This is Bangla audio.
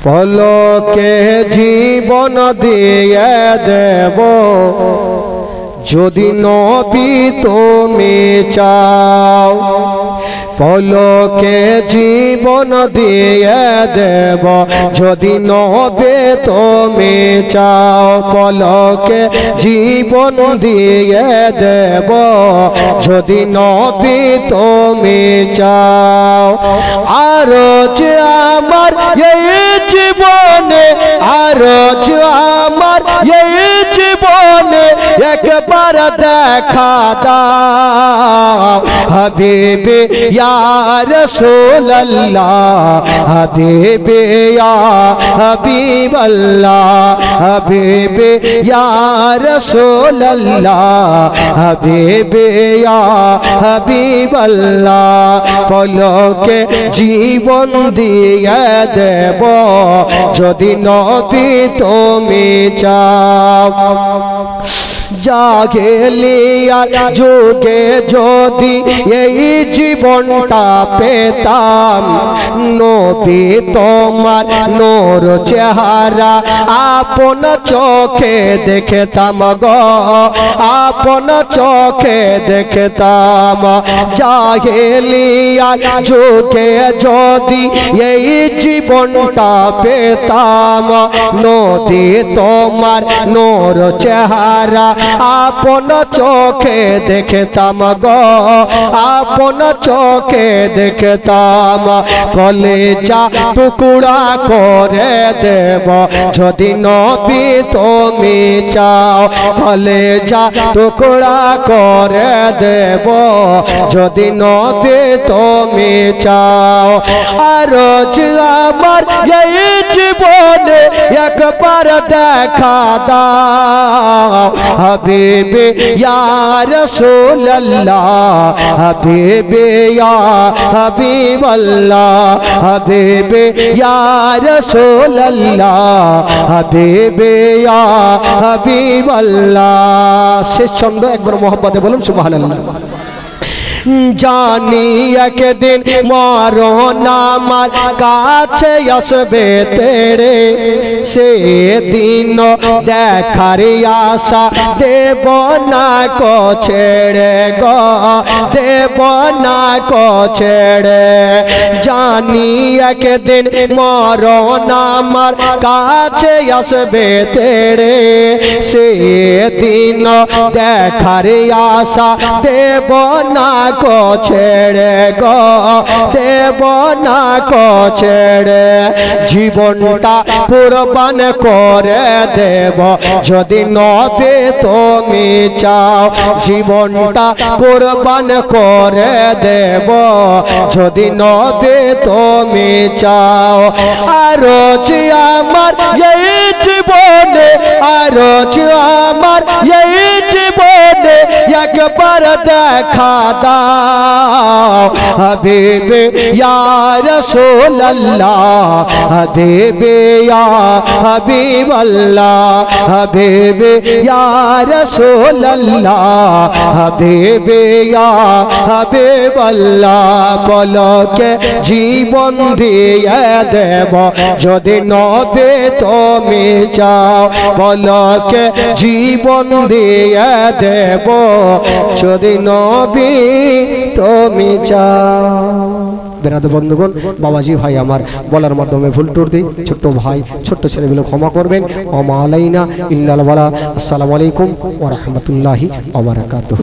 পলকে জীবন দিয়ে দেব যদি নবী তুমি চাও। পলকে জীবন দিয়ে দেব যদি নবী তুমি চাও। পলকে জীবন দিয়ে দেব যদি নবী তুমি চাও। আরো যে আমার এই জীবনে, আরো যে আমার এই জীবনে একবার দেখা দাও। হাবিবে ইয়া রাসূলুল্লাহ, হাবিবে ইয়া হাবিবাল্লাহ, হাবিবে ইয়া রাসূলুল্লাহ, হাবিবে ইয়া হাবিবাল্লাহ। পলকে জীবন দিয়ে দেব যদি নবী তুমি চাও। জাহেলিয়ার যুগে যদি এই জীবনটা পেতাম, নবী তোমার নূর চেহারা আপন চোখে দেখতাম গো, আপন চোখে দেখতাম। জাহেলিয়ার যুগে যদি এই জীবনটা পেতাম, নবী তোমার নূর চেহারা আপন চোখে দেখতাম গো, আপন চোখে দেখতাম। কলেজা টুকরা করে দেব যদি নবী তুমি চাও। কলেজা টুকরা করে দেব যদি নবী তুমি চাও। আর আমার এই জীবনে একবার দেখা দাও। হাবিবে ইয়া রাসূলুল্লাহ, হাবিবে ইয়া হাবিবাল্লাহ, হাবিবে ইয়া রাসূলুল্লাহ, হাবিবে ইয়া হাবিবাল্লাহ। শেষ ছন্দ একবার মোহাব্বতে বলুন সুবহানাল্লাহ। জানি একদিন মরণ আমার কাছে আসবে তেরে, সেদিন দেখার আশা দেব না কো ছেড়ে গো, দেব না কো ছেড়ে। জানি একদিন মরণ আমার কাছে আসবে তেরে, সেদিন দেখার আশা দেব না কো ছেড়ে গো, দেব না কো ছেড়ে। জীবনটা কুরবান করে দেব যদি নবী তুমি চাও। জীবনটা কুরবান করে দেব যদি নবী তুমি চাও। আরো যে আমার এই জীবনে, আরো যে আমার এই জীবনে একবার দেখা দাও। হাবিবে ইয়া রাসূলুল্লাহ, হাবিবে ইয়া হাবিবাল্লাহ, হাবিবে ইয়া রাসূলুল্লাহ, হাবিবে ইয়া হাবিবাল্লাহ। পলকে জীবন দিয়ে দেব যদি নবী তুমি চাও। পলকে জীবন দিয়ে দেব যদি নবী তুমি চাও। বেরাদর বন্ধুগণ, বাবাজি ভাই আমার বলার মাধ্যমে ভুল টুটি ছোট্ট ভাই ছোট্ট ছেলেগুলো ক্ষমা করবেন। ওয়া মা আলাইনা ইল্লাল বালাগ। আসসালামু আলাইকুম ওয়া রাহমাতুল্লাহি ওয়া বারাকাতুহু।